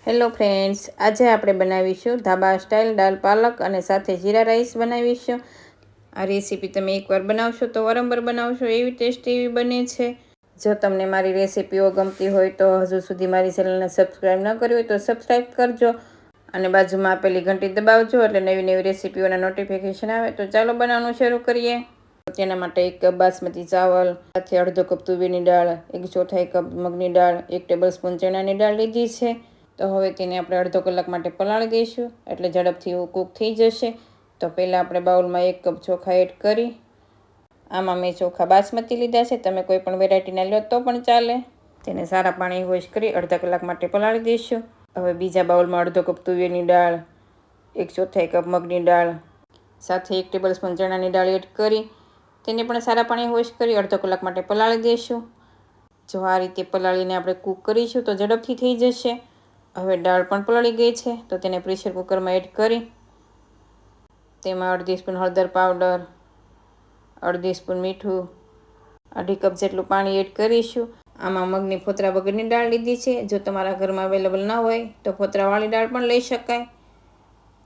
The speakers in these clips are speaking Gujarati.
હેલો ફ્રેન્ડ્સ, આજે આપણે બનાવીશું ધાબા સ્ટાઇલ દાલ પાલક અને સાથે જીરા રાઈસ બનાવીશું. આ રેસીપી તમે એકવાર બનાવશો તો વારંવાર બનાવશો એવી ટેસ્ટી એવી બને છે. જો તમને મારી રેસીપીઓ ગમતી હોય તો હજુ સુધી મારી ચેનલને સબસ્ક્રાઈબ ન કરી હોય તો સબસ્ક્રાઈબ કરજો અને બાજુમાં આપેલી ઘંટી દબાવજો એટલે નવી નવી રેસીપીઓના નોટિફિકેશન આવે. તો ચાલો બનાવવાનું શરૂ કરીએ. તેના માટે 1 કપ બાસમતી ચાવલ, સાથે અડધો કપ તુવેરની દાળ, 1/4 કપ મગની દાળ, 1 ટેબલસ્પૂન ચણાની દાળ લીધી છે. તો હવે તેને આપણે અડધો કલાક માટે પલાળી દઈશું એટલે ઝડપથી કૂક થઈ જશે. તો પહેલાં આપણે બાઉલમાં 1 કપ ચોખા એડ કરી, આમાં મેં ચોખા બાસમતી લીધા છે, તમે કોઈ પણ વેરાયટીના લો તો પણ ચાલે. તેને સારા પાણી વોશ કરી અડધા કલાક માટે પલાળી દઈશું. હવે બીજા બાઉલમાં અડધો કપ તુવેરની દાળ, 1/4 કપ મગની દાળ, સાથે 1 ટેબલસ્પૂન ચણાની દાળ એડ કરી તેને પણ સારા પાણી વોશ કરી અડધો કલાક માટે પલાળી દઈશું. જો આ રીતે પલાળીને આપણે કૂક કરીશું તો ઝડપથી થઈ જશે. હવે દાળ પણ પલાળી ગઈ છે તો તેને પ્રેશર કુકરમાં એડ કરી તેમાં અડધી સ્પૂન હળદર પાવડર, અડધી સ્પૂન મીઠું, અડધી કપ જેટલું પાણી એડ કરીશું. આમાં મગની ફોતરા વગરની દાળ લીધી છે. જો તમારા ઘરમાં અવેલેબલ ન હોય તો ફોતરાવાળી દાળ પણ લઈ શકાય.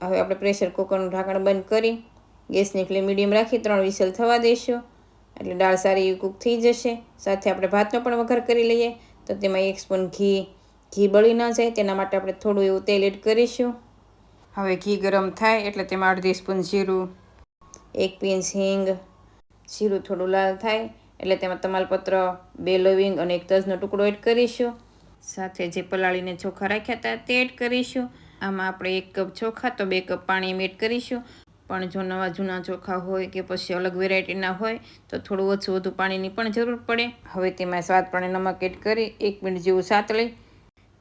હવે આપણે પ્રેશર કુકરનું ઢાંકણ બંધ કરી ગેસની ફ્લેમ મીડિયમ રાખી 3 વિસલ થવા દઈશું એટલે દાળ સારી એવી કૂક થઈ જશે. સાથે આપણે ભાતનો પણ વઘાર કરી લઈએ. તો તેમાં 1 સ્પૂન ઘી બળી ન જાય તેના માટે આપણે થોડું એવું તેલ એડ કરીશું. હવે ઘી ગરમ થાય એટલે તેમાં અડધી સ્પૂન જીરું, 1 પિંચ હિંગ, જીરું થોડું લાલ થાય એટલે તેમાં તમાલપત્ર, 2 લવિંગ અને 1 તજનો ટુકડો એડ કરીશું. સાથે જે પલાળીને ચોખા રાખ્યા હતા તે એડ કરીશું. આમાં આપણે 1 કપ ચોખા તો 2 કપ પાણી એડ કરીશું. પણ જો નવા જૂના ચોખા હોય કે પછી અલગ વેરાયટીના હોય તો થોડું ઓછું વધુ પાણીની પણ જરૂર પડે. હવે તેમાં સ્વાદ પ્રમાણે નમક એડ કરી 1 મિનિટ જેવું સાતળી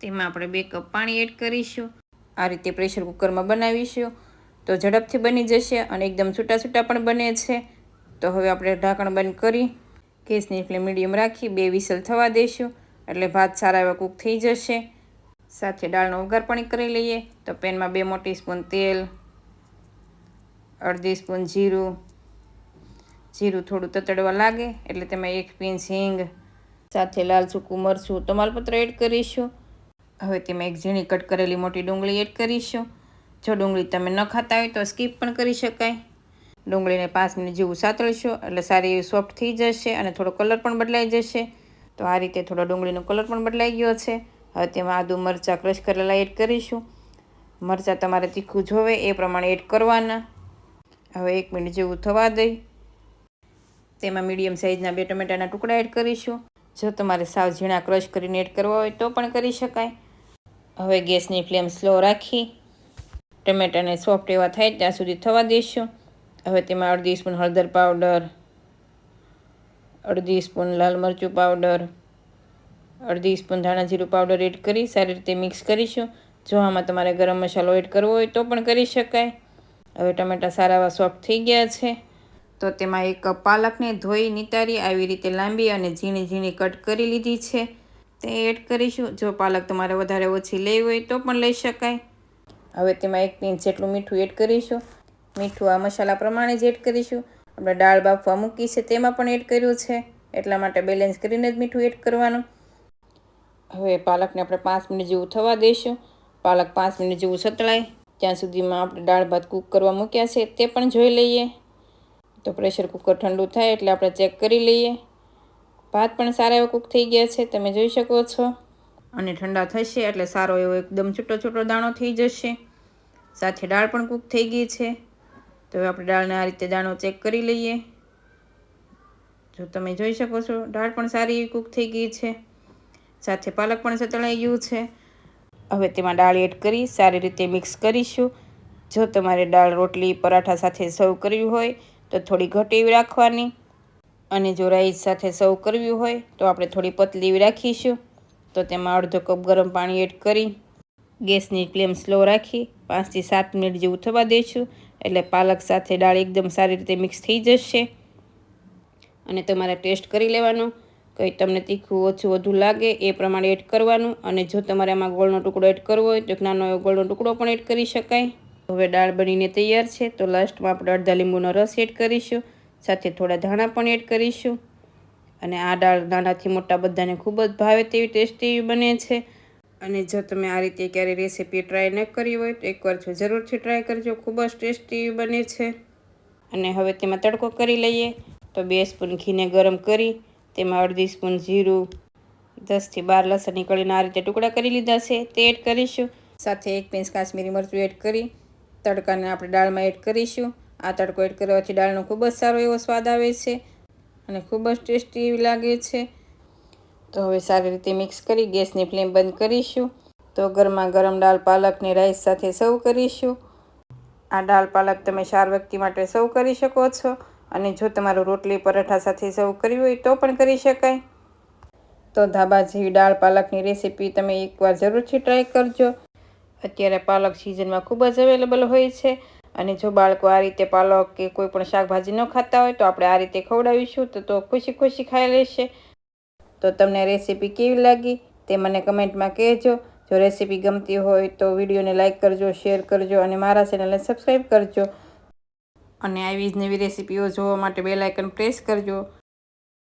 તેમાં આપણે 2 કપ પાણી એડ કરીશું. આ રીતે પ્રેશર કુકરમાં બનાવીશું તો ઝડપથી બની જશે અને એકદમ છૂટા છૂટા પણ બને છે. તો હવે આપણે ઢાંકણ બંધ કરી ગેસની ફ્લેમ મીડિયમ રાખી 2 વિસલ થવા દઈશું એટલે ભાત સારા એવા કૂક થઈ જશે. સાથે દાળનો વઘાર પણ કરી લઈએ. તો પેનમાં 2 મોટી સ્પૂન તેલ, અડધી સ્પૂન જીરું થોડું તતડવા લાગે એટલે તેમાં 1 પિંચ હિંગ, સાથે લાલ સૂકું મરચું, તમાલપત્ર એડ કરીશું. હવે તેમાં 1 ઝીણી કટ કરેલી મોટી ડુંગળી એડ કરીશું. જો ડુંગળી તમે ન ખાતા હોય તો સ્કીપ પણ કરી શકાય. ડુંગળીને 5 મિનિટ જેવું સાતળીશું એટલે સારી એવી સોફ્ટ થઈ જશે અને થોડો કલર પણ બદલાઈ જશે. તો આ રીતે થોડો ડુંગળીનો કલર પણ બદલાઈ ગયો છે. હવે તેમાં આદુ મરચાં ક્રશ કરેલા એડ કરીશું. મરચાં તમારે તીખું જોવે એ પ્રમાણે એડ કરવાના. હવે 1 મિનિટ જેવું થવા દઈ તેમાં મીડિયમ સાઇઝના 2 ટમેટાના ટુકડા એડ કરીશું. જો તમારે સાવ ઝીણા ક્રશ કરીને એડ કરવા હોય તો પણ કરી શકાય. હવે ગેસની ફ્લેમ સ્લો રાખી ટમેટાને સોફ્ટ એવા થાય ત્યાં સુધી થવા દઈશું. હવે તેમાં અડધી સ્પૂન હળદર પાવડર, અડધી સ્પૂન લાલ મરચું પાવડર, અડધી સ્પૂન ધાણા જીરું પાવડર એડ કરી સારી રીતે મિક્સ કરીશું. જો આમાં તમારે ગરમ મસાલો એડ કરવો હોય તો પણ કરી શકાય. હવે ટમેટા સારા એવા સોફ્ટ થઈ ગયા છે તો તેમાં 1 કપ પાલકને ધોઈ નિતારી આવી રીતે લાંબી અને ઝીણી ઝીણી કટ કરી લીધી છે તે એડ કરીશું. જો પાલક તમારે વધારે ઓછી લેવી હોય તો પણ લઈ શકાય. હવે તેમાં 1 પિંચ જેટલું મીઠું એડ કરીશું. મીઠું આ મસાલા પ્રમાણે જ એડ કરીશું. આપણે દાળ બાફવા મૂકી છે તેમાં પણ એડ કર્યું છે એટલા માટે બેલેન્સ કરીને જ મીઠું એડ કરવાનું. હવે પાલકને આપણે 5 મિનિટ જેવું થવા દઈશું. પાલક 5 મિનિટ જેવું સતળાય ત્યાં સુધીમાં આપણે દાળ ભાત કૂક કરવા મૂક્યા છે તે પણ જોઈ લઈએ. તો પ્રેશર કુકર ઠંડુ થાય એટલે આપણે ચેક કરી લઈએ. ભાત પણ સારા એવા કૂક થઈ ગયા છે તમે જોઈ શકો છો. અને ઠંડા થશે એટલે સારો એવો એકદમ છૂટો છૂટો દાણો થઈ જશે. સાથે દાળ પણ કૂક થઈ ગઈ છે. તો હવે આપણે દાળને આ રીતે દાણો ચેક કરી લઈએ. જો તમે જોઈ શકો છો દાળ પણ સારી એવી કૂક થઈ ગઈ છે. સાથે પાલક પણ સતળાઈ ગયું છે. હવે તેમાં દાળ એડ કરી સારી રીતે મિક્સ કરીશું. જો તમારે દાળ રોટલી પરાઠા સાથે સર્વ કરવી હોય તો થોડી ઘટી એવી રાખવાની અને જો રાઈસ સાથે સર્વ કરવી હોય તો આપણે થોડી પતલી એવી રાખીશું. તો તેમાં અડધો કપ ગરમ પાણી એડ કરી ગેસની ફ્લેમ સ્લો રાખી 5 થી 7 મિનિટ જેવું થવા દઈશું એટલે પાલક સાથે દાળ એકદમ સારી રીતે મિક્સ થઈ જશે. અને તમારે ટેસ્ટ કરી લેવાનું કંઈ તમને તીખું ઓછું વધુ લાગે એ પ્રમાણે એડ કરવાનું. અને જો તમારે આમાં ગોળનો ટુકડો એડ કરવો હોય તો એક નાનો એવો ગોળનો ટુકડો પણ એડ કરી શકાય. હવે દાળ બનીને તૈયાર છે તો લાસ્ટમાં આપણે અડધા લીંબુનો રસ એડ કરીશું. સાથે થોડા ધાણા પણ એડ કરીશું. અને આ દાળ નાનાથી મોટા બધાને ખૂબ જ ભાવે તેવી ટેસ્ટી બને છે. અને જો તમે આ રીતે ક્યારે રેસીપી ટ્રાય ન કરી હોય તો એકવાર જરૂરથી ટ્રાય કરજો. ખૂબ જ ટેસ્ટી બને છે. અને હવે તેમાં તડકો કરી લઈએ. તો 2 સ્પૂન ઘીને ગરમ કરી તેમાં અડધી સ્પૂન જીરું, 10 થી 12 લસણની કળીના આ રીતે ટુકડા કરી લીધા છે તે એડ કરીશું. સાથે 1 પિંચ કાશ્મીરી મરચું એડ કરી તડકાને આપણે દાળમાં એડ કરીશું. આ તડકો એડ કરવાથી દાળનો ખૂબ જ સારો એવો સ્વાદ આવે છે અને ખૂબ જ ટેસ્ટી એવી લાગે છે. તો હવે સારી રીતે મિક્સ કરી ગેસની ફ્લેમ બંધ કરીશું. તો ગરમા ગરમ દાળ પાલકની રાઈસ સાથે સર્વ કરીશું. આ દાળ પાલક તમે 4 વ્યક્તિ માટે સર્વ કરી શકો છો અને જો તમારું રોટલી પરાઠા સાથે સર્વ કરવી હોય તો પણ કરી શકાય. તો ધાબા જેવી દાળ પાલકની રેસીપી તમે એકવાર જરૂરથી ટ્રાય કરજો. અત્યારે પાલક સિઝનમાં ખૂબ જ અવેલેબલ હોય છે અને જો બાળકો આ રીતે પાલક કે કોઈ પણ શાકભાજી ન ખાતા હોય તો આપણે આ રીતે ખવડાવીશું તો ખુશી ખુશી ખાઈ લેશે. તો તમને રેસીપી કેવી લાગી તે મને કમેન્ટમાં કહેજો. જો રેસીપી ગમતી હોય તો વિડીયોને લાઇક કરજો, શેર કરજો અને મારા ચેનલને સબસ્ક્રાઈબ કરજો. અને આવી જ નવી રેસીપીઓ જોવા માટે બેલ આઇકન પ્રેસ કરજો.